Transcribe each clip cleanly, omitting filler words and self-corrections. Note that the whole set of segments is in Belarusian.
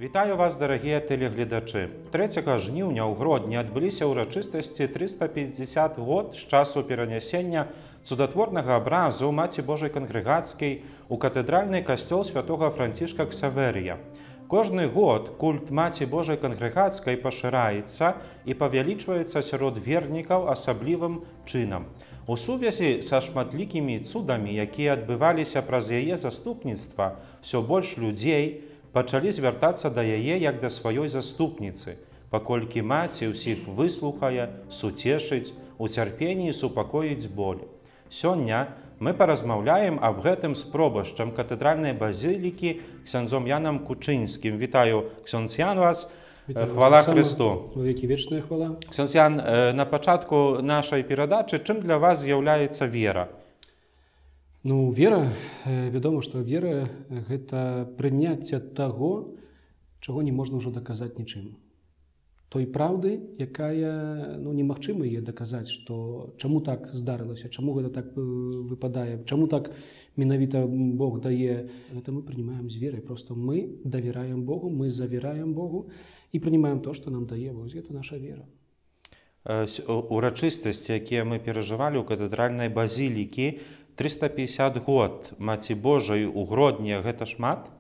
Вітаю вас, дарагія тэлегледачы. 3 жніўня ў Гродні адбыліся ўрачыстасці 350 год з часу перанясення цудатворнага абразу Маці Божай Кангрэгацкай у катэдральны касцёл святога Францішка Ксаверія. Кожны год культ Маці Божай Кангрэгацкай пашыраецца і павялічваецца сярод вернікаў асаблівым чынам. У сувязі са шматлікімі цудамі, якія адбываліся праз яе заступніцтва, ўсё больш людзей пачалі звяртацца да яе як да сваёй заступніцы, паколькі маці ўсіх выслухае, суцешыць, у цярпенні супакоіць боль. Сёння мы паразмаўляем аб гэтым з пробашчам катэдральнай базілікі ксяндзом Янам Кучынскім. Вітаю, ксяндз Ян, вас. Хвала Христу. Векі вечная хвала. Ксяндз Ян, на пачатку нашай перадачы, чым для вас з'яўляецца вера? Ну, вера, вядома, што вера – гэта прыняцце таго, чаго не можна ўжо даказаць нічым. Той праўды, якая, немагчыма яе даказаць, што чаму так здарылася, чаму гэта так выпадае, чаму так менавіта Бог дае. Гэта мы прынимаем з верай. Просто мы давяраем Богу, мы завяраем Богу і прынимаем то, што нам дае. Вось гэта наша вера. Урачыстасці, якія мы перажывалі ў катэдральнай базілікі, 350 год Маці Божай у Гродні, гэта шмат?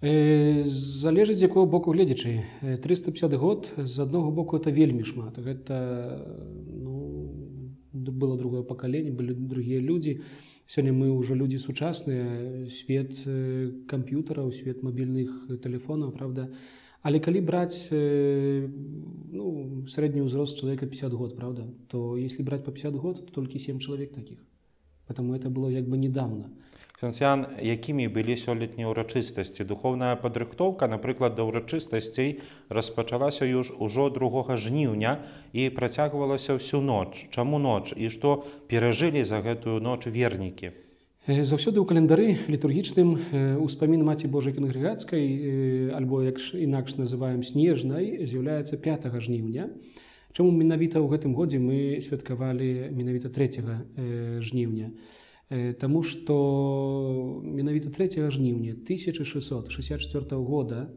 Залежыць, з якого боку гледзячы. 350 год, з аднаго боку, это вельмі шмат. Гэта, было другое пакаленне, былі другія людзі. Сёння мы ўжо людзі сучасныя, свет камп'ютараў, свет мабільных тэлефонаў, правда? Але калі браць сярэдні ўзрост чалавека 50 год, правда, то если браць по 50 год, то толькі 7 чалавек такіх. Потому это было як бы недавно. Ксяндз Ян, якімі былі сёлетнія ўрачыстасці? Духовная падрыхтоўка, напрыклад, да ўрачыстасцей распачалася ўжо 2 жніўня і працягвалася ўсю ноч. Чаму ноч? І што перажылі за гэтую ноч вернікі? Заўсёды ў календары літургічным успамін Маці Божай Кангрэгацкай, альбо, як інакш называем, снежнай, з'яўляецца 5 жніўня. Чаму менавіта ў гэтым годзе мы святкавалі менавіта 3 жніўня? Таму што менавіта 3 жніўня 1664 года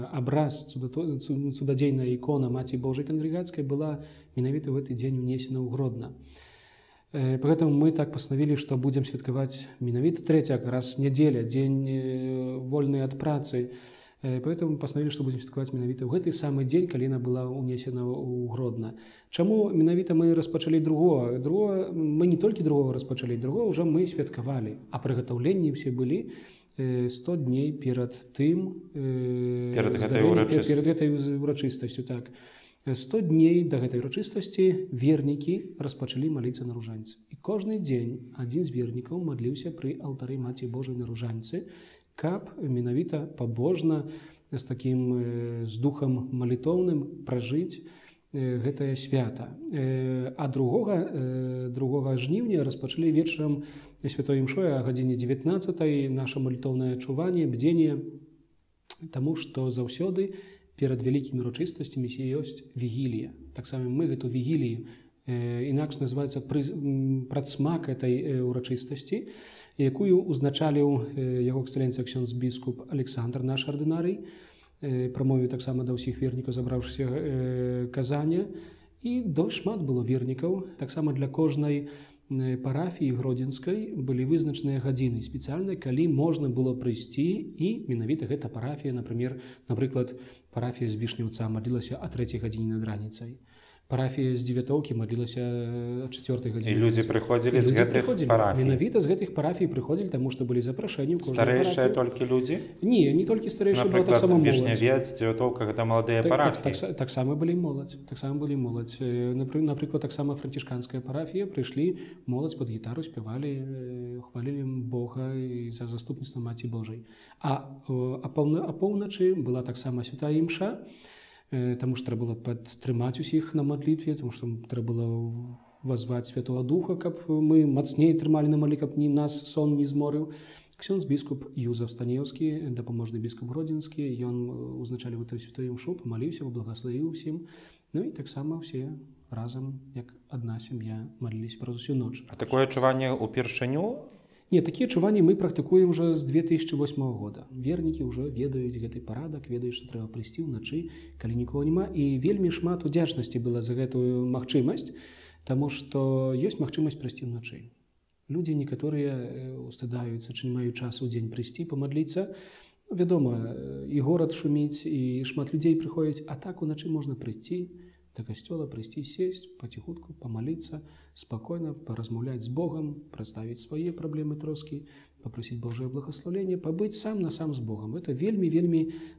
абраз цудадзейная ікона Маці Божай Кангрэгацкай была менавіта ў гэты дзень унесена ў Гродна. Поэтому мы так пастанавілі, што будзем святкаваць менавіта 3 раз нядзеля, дзень вольны ад працы. Поэтому постановили, что будем святкаваць менавіта ў гэты самы дзень, калі яна была унесена ў Гродна. Чаму менавіта мы распачалі другого? Мы не толькі другого распачалі, другого ўжо мы святкавалі, а прыгатаўленні ўсе былі 100 дней перад тым, перад гэтай урачыстасцю. Так. 100 дней да гэтай урачыстасці вернікі распачалі маліцца на ружанцы. І кожны дзень адзін з вернікаў мадліўся пры алтары Маці Божай на ружанцы, каб менавіта пабожна з такім з духам малітоўным пражыць гэтае свята. А 2 жніўня распачалі вечарам святой імшой а гадзіне 19 наша малітоўнае чуванне, бдзенне, таму што заўсёды перад вялікімі урачыстасцямі ёсць вігілія. Таксама мы гэту вігілію, інакш называецца прадсмак этой урачыстасці, якую узначаліў яго эксцэленцыя ксёндз біскуп Александр, наш ардынарый, прамовіў таксама да ўсіх вернікаў, забраўшыся казання. І досць шмат было вернікаў. Таксама для кожнай парафіі гродзенскай былі вызначаныя гадзіны спецыяльныя, калі можна было прыйсці, і менавіта гэта парафія, напрыклад, парафія з Вішняўца малілася о 3 гадзіне над раніцай. Парафія з Дзевятоўкі малілася о 4 гадзіне. І людзі прыходзілі з гэтых парафій? Менавіта з гэтых парафій прыходзілі, таму што былі запрашэнні ў кожнай парафіі. Старэйшыя толькі людзі? Не толькі старэйшыя, была таксама моладзь. Вішнявец, Дзевятоўка, гэта маладыя парафіі? Таксама былі моладзь. Напрыклад, таксама францішканская парафія, прыйшлі моладзь пад гітару, спявалі, хвалілі Бога за заступніцтва Маці Божай. А поўначы была таксама святая імша, таму што трэба было падтрымаць усіх на мадлітве, таму што трэба было возваць Святого Духа, каб мы мацней трымалі на малі, каб нас сон не зморыў. Ксёндз біскуп Юзаф Станеўскі, дапаможны біскуп Гродзенскі, ён узначаліў гэтую святую імшу, памаліўся, благаславіў усім. І таксама ўсе разам, як адна сям'я, маліліся праз усю ноч. А такое адчуванне ўпершыню Не, такія адчуванні мы практыкуем уже з 2008 года. Вернікі ўжо ведаюць гэты парадак, ведаюць, што трэба прыйсці ўначы, калі нікога няма. І вельмі шмат удзячнасці была за гэтую магчымасць, таму што ёсць магчымасць прыйсці ўначы. Людзі некаторыя устыдаюцца, ці не маюць часу ў дзень прыйсці, памадліцца. Вядома, і горад шуміць, і шмат людзей прыходзяць, а так уначы можна прыйсці до касцёла, прыйсці, сесть, паціхутку, памаліцца, спакойна паразмаўляць з Богам, прадставіць свае праблемы троскі, папросіць Божае благаслаўленне, пабыць сам на сам з Богам. Это вельмі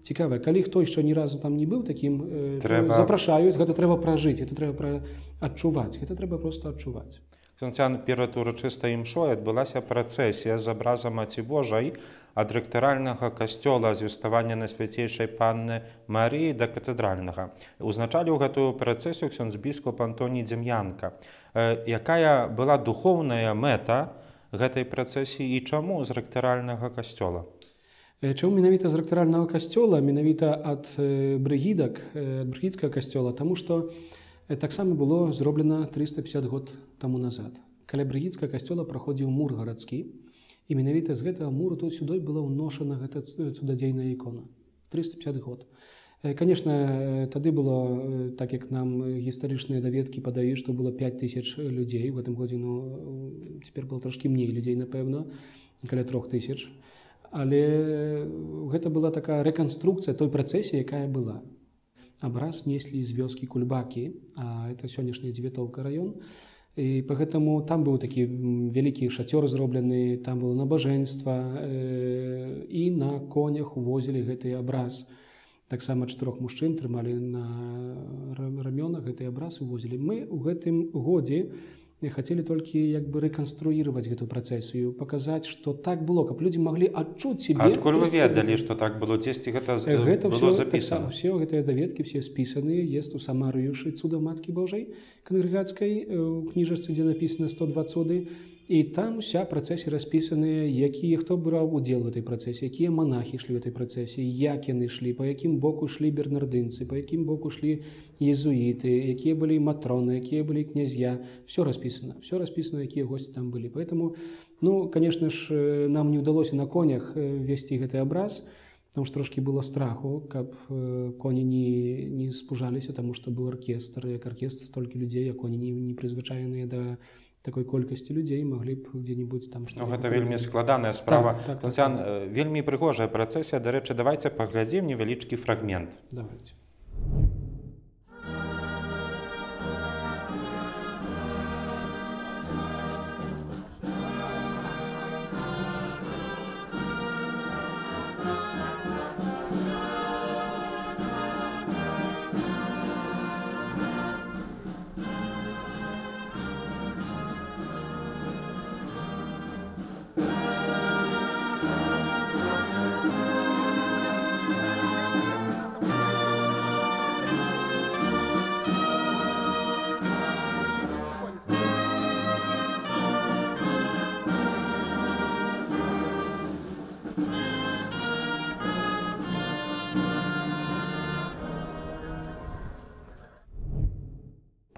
цікава. Калі хто яшчэ ні разу там не быў такім, запрашаюць, гэта трэба пражыць, гэта трэба адчуваць, гэта трэба проста адчуваць. Ксёндзян, перад урачыстай імшой адбылася працэсія з абразам Маці Божай ад рэктаральнага касцёла звеставання Найсвяцейшай Панны Марыі да катэдральнага. Узначаліў гэтую працэсію ксёндз біскуп Антоній Дзем'янка. Якая была духоўная мэта гэтай працэсіі і чаму з рэктаральнага касцёла? Чаму менавіта з рэктаральнага касцёла, менавіта ад брыгідак, ад брыгідскага касцёла, таму што таксама было зроблена 350 год таму назад. Каля брыгідскага касцёла праходзіў мур гарадскі, і менавіта з гэтага муру тут сюды была ўношана гэта цудадзейная ікона. 350 год. Конечно, тады было, так як нам гістарычныя даведкі падаюць, што было 5000 людзей. В гэтым годзе, цяпер было трошкі меней людзей, напэўна, каля 3000. Але гэта была такая рэканструкцыя той працэсіі, якая была. Абраз неслі з вёскі Кульбакі, а это сённяшняя Дзевятоўка раён. І поэтому там быў такі вялікі шацёр зроблены, там было набажэнства, і на конях увозілі гэты абраз. Таксама 4 мужчын трымалі на рамёнах гэты абраз і увозілі. Мы ў гэтым годзе хацелі толькі як бы рэканструіраваць гэту працэсію, паказаць, што так было, каб людзі маглі адчуць сябе. Адкуль вы ведалі, што так было? Дзесьці гэта было запісана? Все гэтыя даведкі, все спісаныя, есть у Самарыюшы цуда Маткі Божай Кангрэгацкай, у кніжачцы, дзе напісана 102 цуды. І там уся працэсія распісаныя, хто браў удзел у этой працэсіі, якія монахі ішлі ў этой працэсіі, як яны ішлі, па якім боку ішлі бернардынцы, па якім боку ішлі езуіты, якія былі матроны, якія былі князья. Все распісана, якія госці там былі. Поэтому, конечно ж, нам не ўдалося на конях весці гэты абраз, потому што трошкі было страху, каб коні не спужаліся, таму што быў аркестр, як аркестр столькі людзей, а коні не прызвычаеныя да такой колькасці людзей маглі б дзе-небудзь там што. Гэта вельмі складаная справа. Ксёндзян, вельмі прыгожая працэсія. Дарэчы, давайце паглядзім невялічкі фрагмент. Давайте.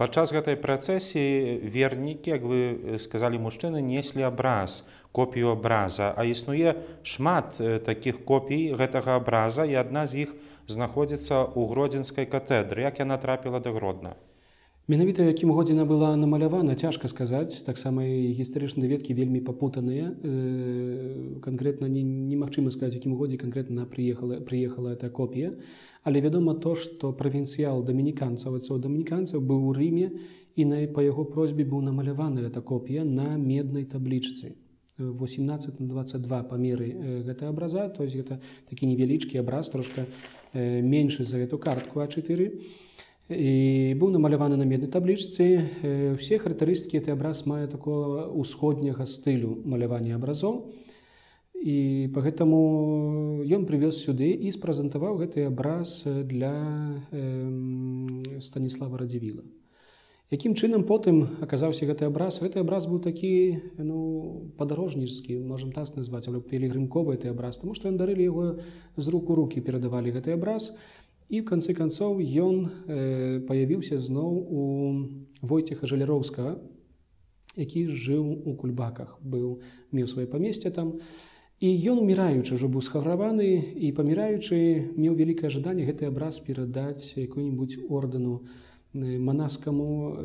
Падчас гэтай працэсіі вернікі, як вы сказалі, мужчыны неслі абраз, копію абраза, а існуе шмат такіх копій гэтага абраза, і адна з іх знаходзіцца ў Гродзенскай катедры. Як яна трапіла да Гродна? Менавіта, якім годзе яна была намалявана, цяжка сказаць. Таксама і гістарычныя даведкі вельмі папутаныя. Канкрэтна немагчыма сказаць, якім годзе канкрэтна прыехала эта копія. Але вядома то, што правінцыял дамініканцаў, отцоў дамініканцаў быў у Рыме, і па яго просьбе быў намалявана эта копія на меднай таблічцы. 18×22 памеры гэта абраза, то есть гэта такі невялічкі абраз, трошка меншы за эту картку А4. І быў намаляваны на меднай таблічцы. Усе характарыстыкі гэты абраз мае такого усходняга стылю малявання абразоў. І поэтому ён прывёз сюды і спрэзентаваў гэты абраз для Станіслава Радзівіла. Якім чынам потым аказаўся гэты абраз? Гэты абраз быў такі падарожніцкі, можам так назваць, але пілігрымковы гэты абраз, таму што ён дарылі яго з рук у рукі, перадавалі гэты абраз. І в канцы канцоў ён паявіўся зноў у Войцеха Жаляроўскага, які жыў у Кульбаках, меў сваё памесце там. І ён, уміраючы, ўжо быў схавраваны, і паміраючы, меў вялікае жаданне гэты абраз перадаць якой-небудзь ордэну манаскаму,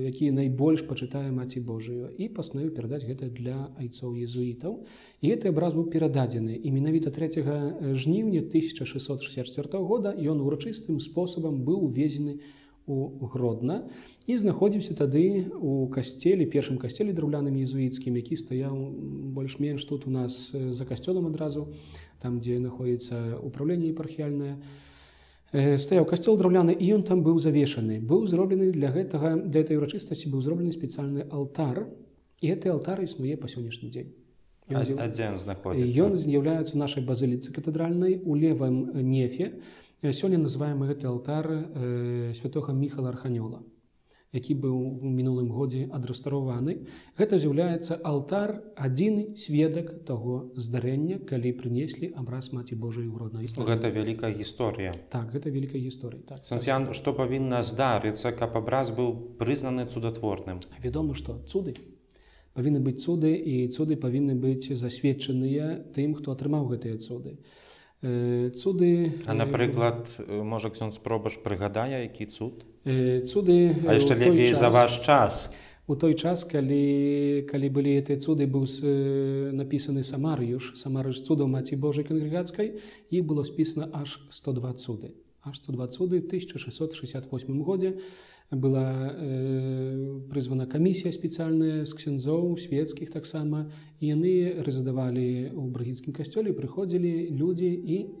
які найбольш пачытае Маці Божую, і пастанавіў перадаць гэта для айцоў езуітаў. І гэты абраз быў перададзены. І менавіта 3 жніўня 1664 года ён урачыстым спосабам быў увезены у Гродна і знаходзіўся тады у касцеле, першым касцеле драўляным езуіцкім, які стаяў больш-менш тут у нас за касцёлам адразу, там, дзе знаходзіцца ўпраўленне епархіяльнае. Стаяў касцёл драўляны, і ён там быў завешаны. Быў зроблены для этой урачыстасці быў зроблены спецыяльны алтар, і гэты алтар існуе па сённяшні дзень. А дзе ён знаходзіцца? Ён з'яўляецца ў нашай базыліцы катэдральнай у левым нефе. Сёння называем гэты алтар святога Міхала Арханёла, які быў у мінулым годзе адрэстаўраваны. Гэта з'яўляецца алтар, адзіны сведак таго здарэння, калі прынеслі абраз Маці Божай у Гродно. Гэта вялікая гісторыя. Так, гэта вялікая гісторыя. Так. Сэнсіян, што павінна здарыцца, каб абраз быў прызнаны цудатворным? Вядома, што цуды. Павінны быць цуды, і цуды павінны быць засведчаныя тым, хто атрымаў гэтыя цуды. Цуды... А, напрыклад, можа, ксёндз Пробаш прыгадае, які цуд? Цуды... А яшчэ лепей за ваш час. У той час, калі былі гэтыя цуды, быў напісаны самарыюш цудаў Маці Божай Кангрэгацкай, іх было спісана аж 102 цуды. Аж 102 цуды в 1668 годзе была прызвана камісія спецыяльная з ксяндзоў, свецкіх таксама, і яны рэзідавалі ў брыгіцкім касцёле, прыходзілі людзі і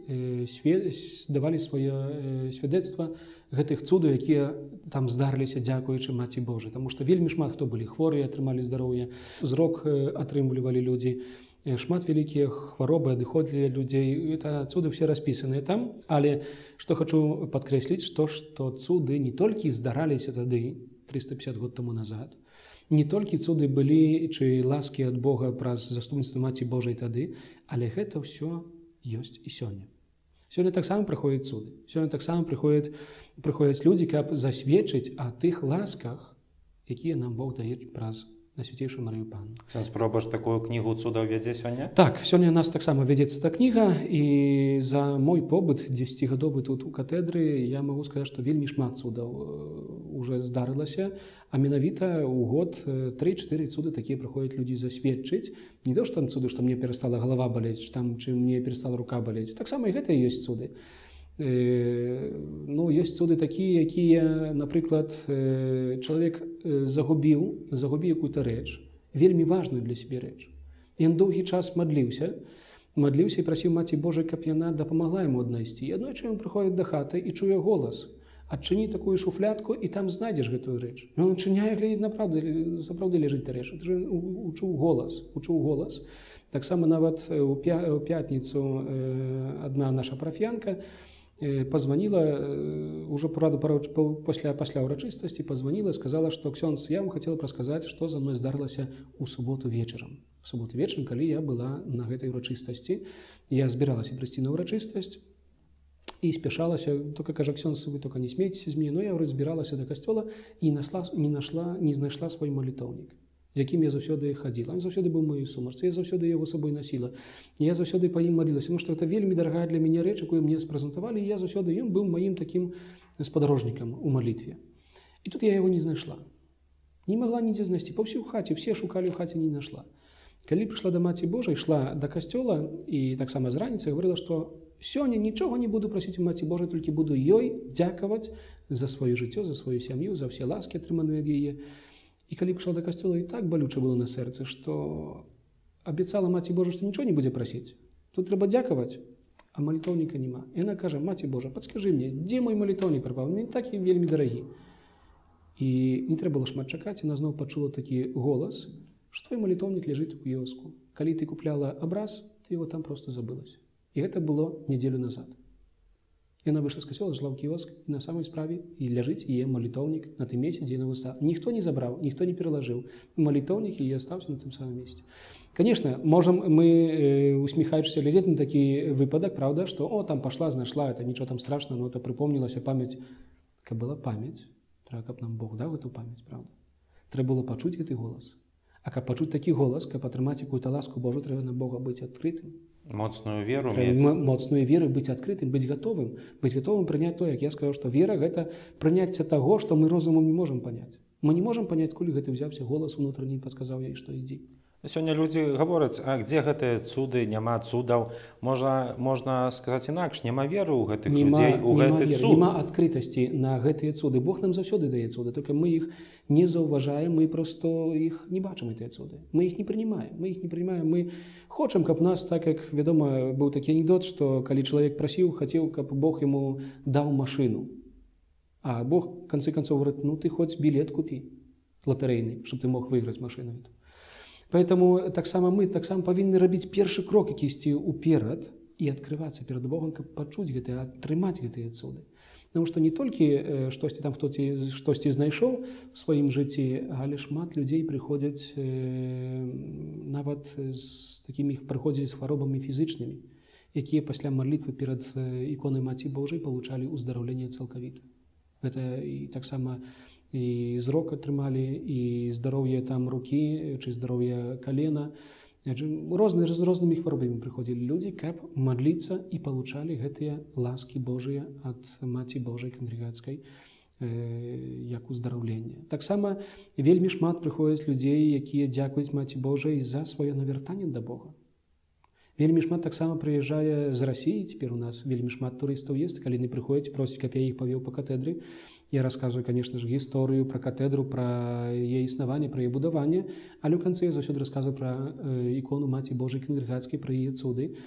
давалі сваё свядоцтва гэтых цудаў, якія там здарыліся дзякуючы Маці Божай. Таму што вельмі шмат хто былі хворыя, атрымалі здароўе, зрок атрымлівалі людзі, шмат вялікія хваробы адыходзілі людзей. Это цуды все распісаныя там. Але што хачу падкрэсліць, што цуды не толькі здараліся тады, 350 год таму назад, не толькі цуды былі чи ласкі ад Бога праз заступніцтва Маці Божай тады, але гэта ўсё ёсць і сёння. Сёння таксама прыходзяць цуды. Сёння таксама прыходзяць людзі, каб засведчыць о тых ласках, якія нам Бог дае праз на Святейшую Марыю Панну. Спробаш такую кнігу цудаў вядзе сёння? Так, сёння у нас таксама вядзецца та кніга, і за мой побыт 10-гадовы тут у катедры я магу сказаць, што вельмі шмат цудаў уже здарылася, а менавіта ў год 3-4 цуды такія прыходзяць людзі засведчыць. Не то, што там цуды, што мне перастала галава балець, чым мне перастала рука балець. Таксама і гэта ёсць цуды. Ёсць цуды такія, якія, напрыклад, чалавек загубіў якую-то рэч, вельмі важную для сябе рэч. Ён доўгі час мадліўся і прасіў Маці Божай, каб яна дапамагла яму аднайсці. І аднойчы ён прыходзіць да хаты і чуе голас: адчыні такую шуфлятку, і там знайдзеш гэтую рэч. Ён адчыняе, глядзіць, сапраўды ляжыць та рэч. Учуў голас. Таксама нават у пятніцу адна наша парафіянка позвонила, уже пасля урачыстасці позвонила, сказала, што ксёндз, я вам хотела расказаць, што за мной здарылася ў суботу вечарам. У суботу вечарам, калі я была на гэтай урачыстасці, я збіралася прыйсці на урачыстасць і спяшалася, только кажа, ксёндз, вы только не смейцеся з мяне, но я разбіралася да касцёла і не знайшла свой малітоўнік, з якім я заўсёды хадзіла. Ён заўсёды быў моёй сумачцай, я заўсёды яго сабой насіла. Я заўсёды па ім малілася, тому што гэта вельмі дарагая для мяне рэч, якую мне спрэзентавалі, і я заўсёды, ён быў маім такім спадарожнікам у малітве. І тут я яго не знайшла. Не магла нідзе знайсці. Па ўсёй хаце, все шукалі ў хаце, не знайшла. Калі прыйшла да Маці Божай, ішла да касцёла і таксама з раніцы гаварыла, што сёння нічога не буду прасіць у Маці Божай, толькі буду ёй дзякаваць за сваё жыццё, за сваю сям'ю, за ўсе ласкі, атрыманыя ад яе. І калі прыйшла да касцёла, і так балюча было на сэрцы, што абяцала Маці Божа, што нічого не будзе прасіць. Тут трэба дзякаваць, а малітоўніка няма. І яна кажа: Маці Божа, падскажы мне, дзе мой малітоўнік прапаў? Мне такі вельмі дарагі. І не трэба было шмат чакаць, яна зноў пачула такі голас, што твой малітоўнік ляжыць у кіёску. Калі ты купляла абраз, ты яго там проста забылася. І гэта было нядзелю назад. Яна выйшла з касцёла, зайшла ў кіёск, і на самай справе і ляжыць яе малітоўнік на тым месцы, дзе яна выстала. Ніхто не забраў, ніхто не пералажыў. Малітоўнік і астаўся на тым самым месцы. Конечно, можам мы, усміхаючыся, глядзець на такі выпадак, правда, што там пашла, знайшла, это нічого там страшна, но это прыпомнілася памяць. Каб была памяць, трэба, каб нам Бог даў гэту памяць, правда. Трэба было пачуць гэты голас. А каб пачуць такі голас, каб атрымаць якую-то ласку Божу, трэба на Бога быць адкрытым. Моцную веру Трэба мець. моцную веру, быць адкрытым, быць гатовым прыняць то, як я сказаў, што вера гэта прыняцце таго, што мы розумам не можам паняць. Мы не можам паняць, куль гэты ўзяўся голас унутраны, падказаў ёй, што ідзі. Сёння людзі гавораць, а дзе гэтыя цуды, няма цудаў. Можна сказаць інакш, няма веры ў гэтых людзей, у гэты цуд. Няма адкрытасці на гэтыя цуды. Бог нам заўсёды дае цуды, толькі мы іх не заўважаем, мы проста іх не бачым, гэтыя цуды. Мы іх не прынимаем. Мы хочам, каб нас, так як, вядома, быў такі анекдот, што калі чалавек прасіў, хацеў, каб Бог яму даў машыну. А Бог, в конце концов, говорит, ну ты хоть билет купи лотерейный, чтобы ты мог выиграть машину эту. Поэтому так само мы повинны рабіць першы крок, які ісці ўперад і адкрывацца перад Богом, каб пачуць гэтыя, атрымаць гэтыя цуды. Потому што не толькі штосьці там штосьці знайшоў у сваім жыцці, але шмат людзей прыходзяць нават з такімі прыходзілі з хваробамі фізычнымі, якія пасля малітвы перад іконай Маці Божай получалі ўздараўленне цалкавіта. Гэта і таксама і зрок атрымалі, і здароўе там рукі, ці здароўе калена. З рознымі хваробамі прыходзілі людзі, каб мадліцца і палучалі гэтыя ласкі Божыя ад Маці Божай кангрэгацкай як уздараўленне. Таксама вельмі шмат прыходзяць людзей, якія дзякуюць Маці Божай за сваё навяртанне да Бога. Вельмі шмат таксама прыязджае з Расіі, цяпер у нас вельмі шмат турыстаў есть, калі яны прыходзяць, просяць, каб я іх павёў па катэдры. Я рассказываю, конечно же, гісторыю пра катедру, пра яе існаванне, пра яе будаванне, але ў канцы я заўсёды расказваю пра ікону Маці Божай кангрэгацкай, пра яе цуды.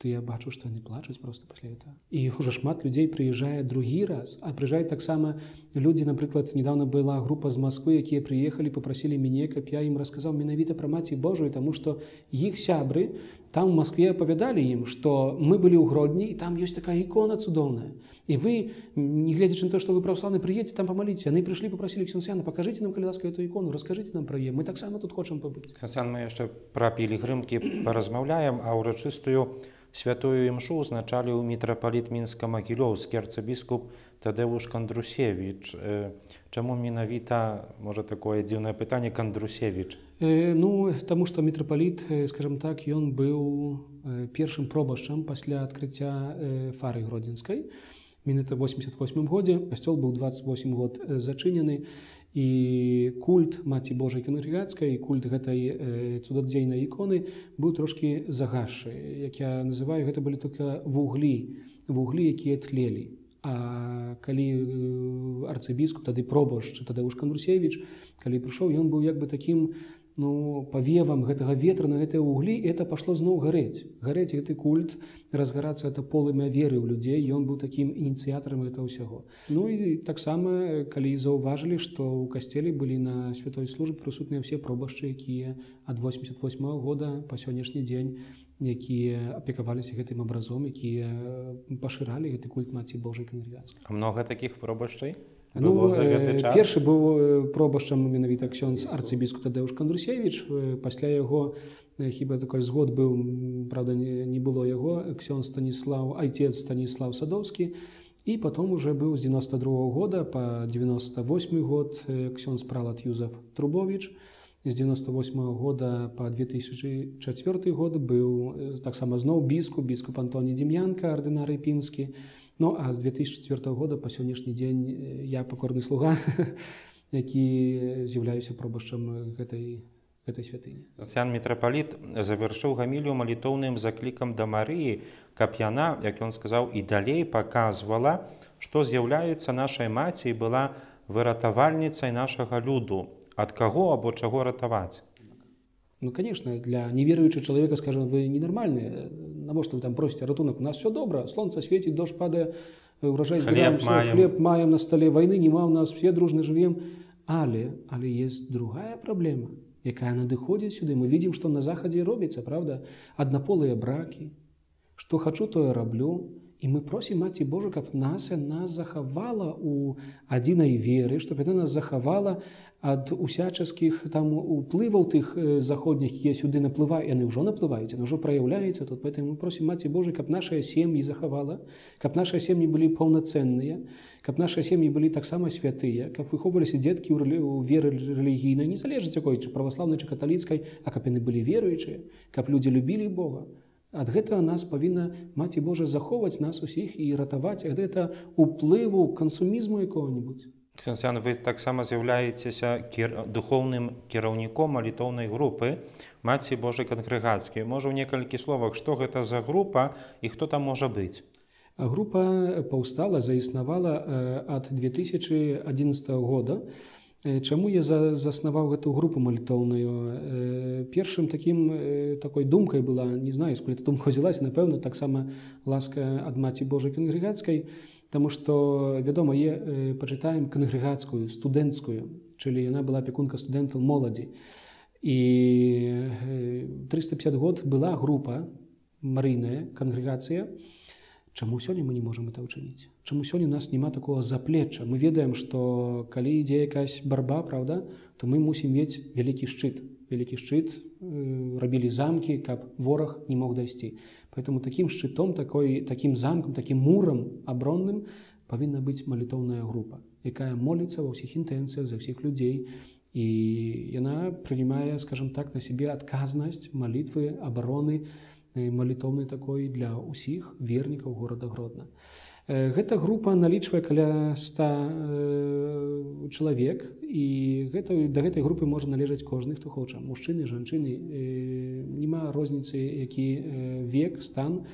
То я бачу, што яны плачуць проста пасля этого. І ўжо шмат людзей прыязджае другі раз, а прыязджаюць таксама людзі, напрыклад, недавно была група з Москвы, якія прыехалі, папрасілі мяне, каб я ім расказаў менавіта пра Маці Божую, таму што іх сябры там у Москве апавядалі ім, што мы былі ў Гродні, і там ёсць такая ікона цудоўная. І вы, не гледзячы на то, што вы праваслаўны, прыедзьце там памаліце. Яны прыйшлі, папрасілі Ксенсяна, пакажыце нам, калі ласка, эту ікону, раскажыце нам пра яе. Мы таксама тут хочам пабыць. Ксенсян, мы яшчэ пра пілігрымкі паразмаўляем, а ўрачыстую святую імшу узначалі ў мітрапаліт Мінска-Магілёўскі арцыбіскуп Тадеуш Кандрусевіч. Чаму менавіта, можа, такое дзіўнае пытанне, Кандрусевіч? Ну, таму што мітрапаліт, скажем так, ён быў першым пробашчам пасля адкрыцця фары гродзенскай. Менавіта ў 88 годзе, касцёл быў 28 год зачынены, і культ Маці Божай кангрэгацкай, культ гэтай цудадзейнай іконы быў трошкі загасшы. Як я называю, гэта былі толькі вуглі, якія тлелі. А калі арцыбіскуп, тады пробашч Тадеуш Кандрусевіч, калі прыйшоў, ён быў як бы такім павевам гэтага ветра на гэтыя вуглі, і это пашло зноў гарэць. Гарэць гэты культ, разгарацца гэта полымя веры ў людзей, ён быў такім ініцыятарам гэтага ўсяго. Ну і таксама, калі заўважылі, што ў касцеле былі на святой службе прысутныя ўсе пробашчы, якія ад 88 года па сённяшні дзень, якія апекаваліся гэтым абразом, якія пашыралі гэты культ Маці Божай кангрэгацкай. А многа такіх пробашчэй? Першы быў пробашчам менавіта ксёндз арцыбіскуп Тадеуш Кандрусевіч. Пасля яго, хіба такой згод быў, правда, не было яго, ксёндз айцец Станіслав Садоўскі. І потом уже быў з 92 года па 98 год ксёндз пралат Юзеф Трубовіч. З 98 года па 2004 год быў таксама зноў біскуп Антоні Дем'янка, ардынар іпінскі. Ну, а з 2004 года па сённяшні дзень я пакорны слуга, які з'яўляюся пробашчам гэтай святыні. Ксенсян мітрапаліт завяршыў гамілію малітоўным заклікам да Марыі, каб яна, як ён сказаў, і далей паказвала, што з'яўляецца нашай маці і была выратавальніцай нашага люду. Ад каго або чаго ратаваць? Ну, конечно, для неверующего человека, скажем, вы ненормальные. Навошта вы там просите ратунок? У нас все добро, солнце светит, дождь падает, урожай збираем, хлеб маем на столе, войны нема у нас, все дружно живем. Але есть другая проблема, якая надыходит сюда. Мы видим, что на Заходе робится, правда? Однополые браки. Что хочу, то я роблю. І мы просім Маці Божу, каб нас захавала ў адзінай веры, щоб яна нас захавала ад усячаскіх там уплываў тых заходніх, якія сюды наплываюць. Яны ўжо наплываюць, яны ўжо праяўляюцца тут. Поэтому мы просім Маці Божай, каб нашыя сем'і захавала, каб нашыя сем'і былі паўнацэнныя, каб нашыя сем'і былі таксама святыя, каб выхоўваліся дзеткі ў веры рэлігійнай, не залежыць якой, ці праваслаўнай, ці каталіцкай, а каб яны былі веруючыя, каб людзі любілі Бога. Ад гэтага нас павінна Маці Божа захоўваць нас усіх і ратаваць ад гэта ўплыву кансумізму якога-небудзь. Ксёндз Ян, вы таксама з'яўляецеся духоўным кіраўніком малітоўнай групы Маці Божай кангрэгацкай. Можа, ў некалькі словах, што гэта за група і хто там можа быць? Група паўстала, заіснавала ад 2011 года. Чаму я заснаваў гэту групу малітоўную? Першым такой думкай была, не знаю, скуль эта думка взялася, напэўна, таксама ласка ад Маці Божай кангрэгацкай, таму што, вядома, пачытаем кангрэгацкую, студэнцкую, чылі яна была апекунка студэнтаў моладзі. І 350 год была група марыйная, кангрэгацыя. Чаму сёння мы не можам это ўчыніць? Чаму сёння у нас няма такого заплечча? Мы ведаем, што калі ідзе якась барба, правда, то мы мусім мець вялікі шчыт. Вялікі шчыт, рабілі замкі, каб вораг не мог дайсці. Поэтому такім шчытом, такім замкам, такім мурам абронным павінна быць малітоўная група, якая моліцца ва ўсіх інтэнцыях за ўсіх людзей. І яна прынимае, скажем так, на сябе адказнасць малітвы, абароны, малітоўнай такой для ўсіх вернікаў горада Гродна. Гэта група налічвае каля 100 чалавек, і да гэтай групы можа належаць кожны, хто хоча. Мужчыны, жанчыны, няма розніцы, які век, стан.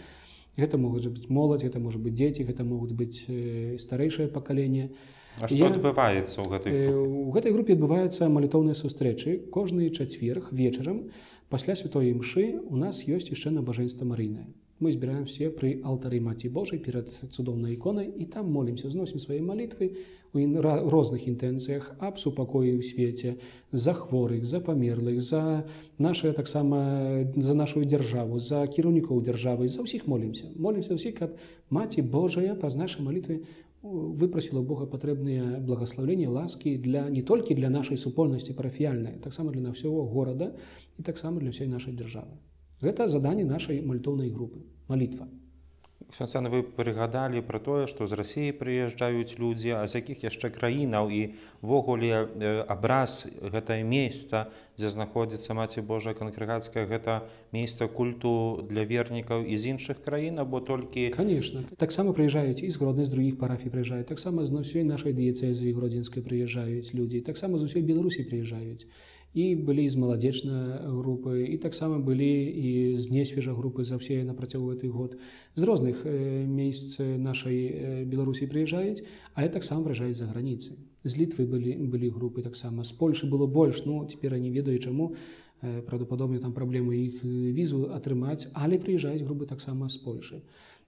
Гэта могуць быць моладзь, гэта можа быць дзеці, гэта могуць быць старэйшае пакаленне. А што адбываецца ў гэтай групе? У гэтай групе адбываюцца малітоўныя сустрэчы. Кожны чацверг вечарам пасля святой імшы у нас ёсць яшчэ набажэнства марыйнае. Мы збіраемся пры алтары Маці Божай перад цудоўнай іконай і там молімся, зносім свае малітвы у розных інтэнцыях аб супакоі ў свеце, за хворых, за памерлых, за нашу дзяржаву, за кіраўнікоў дзяржавы, за ўсіх молімся. Молімся ўсіх, каб Маці Божая праз нашы малітвы выпрасіла Бога патрэбныя благаслаўленні, ласкі не толькі для нашай супольнасці парафіяльнай, таксама для ўсяго горада і таксама для ўсёй нашай дзяржавы. Гэта заданне нашай малітоўнай групы, малітва. Ксёндз Ян, вы прыгадалі пра тое, што з Расіі прыязджаюць людзі, а з якіх яшчэ краінаў, і ввогуле абраз гэтае месца, дзе знаходзіцца Маці Божая кангрэгацкая, гэта месца культу для вернікаў і з іншых краін, або толькі... Конечно. Таксама прыязджаюць і з Гроднай, з другіх парафій прыязджаюць, таксама з ўсёй нашай дыяцэзіі гродзенскай прыязджаюць людзі, таксама з усёй Беларусі прыязджаюць. І былі з маладзечнай групы, і таксама былі і з несвежа групы за ўсе на працягу гэтых год. З розных месц нашай Беларусі прыязджаюць, але таксама прыязджаюць за граніцы. З Літвы былі групы таксама, з Польшы было больш, цяпер я не ведаю чаму, правдападобна там праблемы іх візу атрымаць, але прыязджаюць групы таксама з Польшы.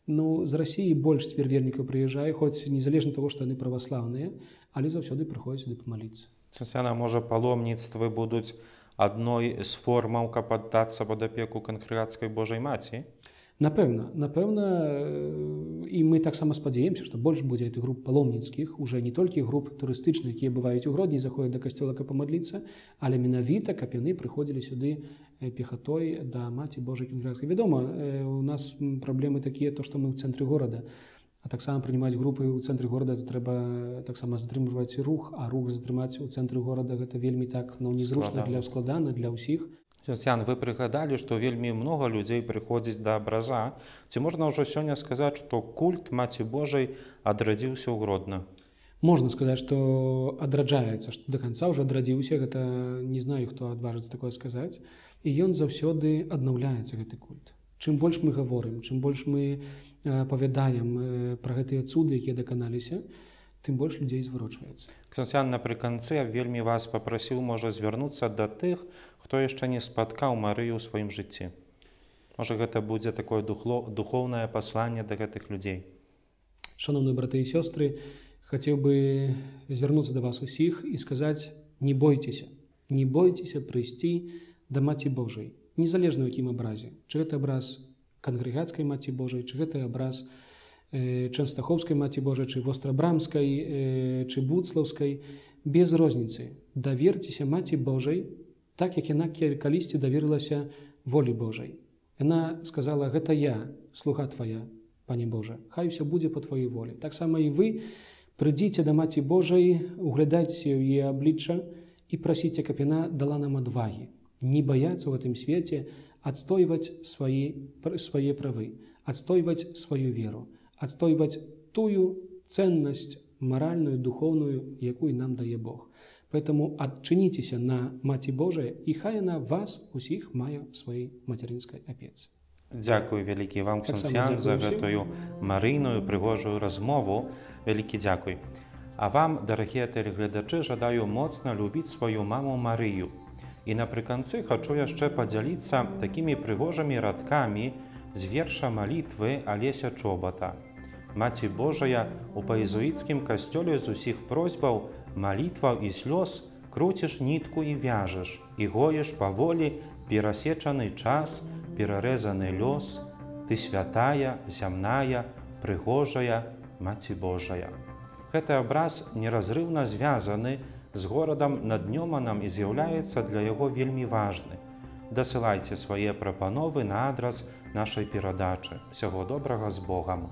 З Расіі больш цяпер вернікаў прыязджае, хоць незалежна таго, што яны праваслаўныя, але заўсёды прыходзяць сюды памаліцца. Ксёндз Ян, можа, паломніцтвы будуць адной з формаў, каб аддацца пад апеку кангрэгацкай Божай Маці? Напэўна. І мы таксама спадзяемся, што больш будзе гэтых груп паломніцкіх, уже не толькі груп турыстычных, якія бываюць у Гродні, заходзяць да касцёла, каб памадліцца, але менавіта, каб яны прыходзілі сюды пехатой да Маці Божай кангрэгацкай. Вядома, у нас праблемы такія, то, што мы ў цэнтры горада. А таксама прынимаць групы ў цэнтры горада трэба таксама затрымліваць рух, а рух затрымаць у цэнтры горада гэта вельмі так незручна, складана для ўсіх. Ксёндз Ян, вы прыгадалі, што вельмі многа людзей прыходзіць да абраза. Ці можна ўжо сёння сказаць, што культ Маці Божай адрадзіўся ў Гродна? Можна сказаць, што адраджаецца, што да канца ўжо адрадзіўся, гэта не знаю, хто адважыцца такое сказаць. І ён заўсёды аднаўляецца, гэты культ. Чым больш мы гаворым, чым больш мы апавядаем пра гэтыя цуды, якія даканаліся, тым больш людзей зварочваецца. Ксёндз Ян, напрыканцы я вельмі вас папрасіў, можа, звярнуцца да тых, хто яшчэ не спаткаў Марыю ў сваім жыцці. Можа, гэта будзе такое духоўнае пасланне да гэтых людзей. Шановныя браты і сёстры, хацеў бы звярнуцца да вас усіх і сказаць: не бойцеся прыйсці да Маці Божай, незалежна ў якім абразе. Чи гэта абраз кангрэгацкай Маці Божай, чи гэта абраз Częstochowskiej Maci Bożej, czy Wostrobramskiej, czy Bucławskiej, bez różnicy. Dowiercie się Maci Bożej, tak jak ona kiedyś dowierzyła się woli Bożej. Ona сказала, это ja, słucha Twoja, Panie Boże, хай все będzie po Twojej woli. Tak samo i Wy придите до Маті Божої, углядайте в її обличчя і просите, щоб вона дала нам отваги. Не бояться в этом свете отстаивать свои правы, отстаивать свою веру, отстаивать ту ценность моральную, духовную, яку нам дає Бог. Поэтому отчинитесь на Маті Божої, і хай вона вас усіх має в своїй материнській опіці. Дякую великий вам, Ксенсіан, за гэтую марыйную прыгожую размову. Вялікі дзякуй. А вам, дарагія тэлегледачы, жадаю моцна любіць сваю маму Марыю. І напрыканцы хачу яшчэ падзяліцца такімі прыгожымі радкамі з верша малітвы Алеся Чобата. Маці Божая, у паезуіцкім касцёле з усіх просьбаў, малітваў і слёз круціш нітку і вяжаш, і гоеш паволі перасечаны час, перарэзаны лёс, ты святая, зямная, прыгожая Маці Божая. Гэты абраз неразрыўна звязаны з горадам над Днёманам і з'яўляецца для яго вельмі важны. Дасылайце свае прапановы на адрас нашай перадачы. Всяго добрага, з Богам!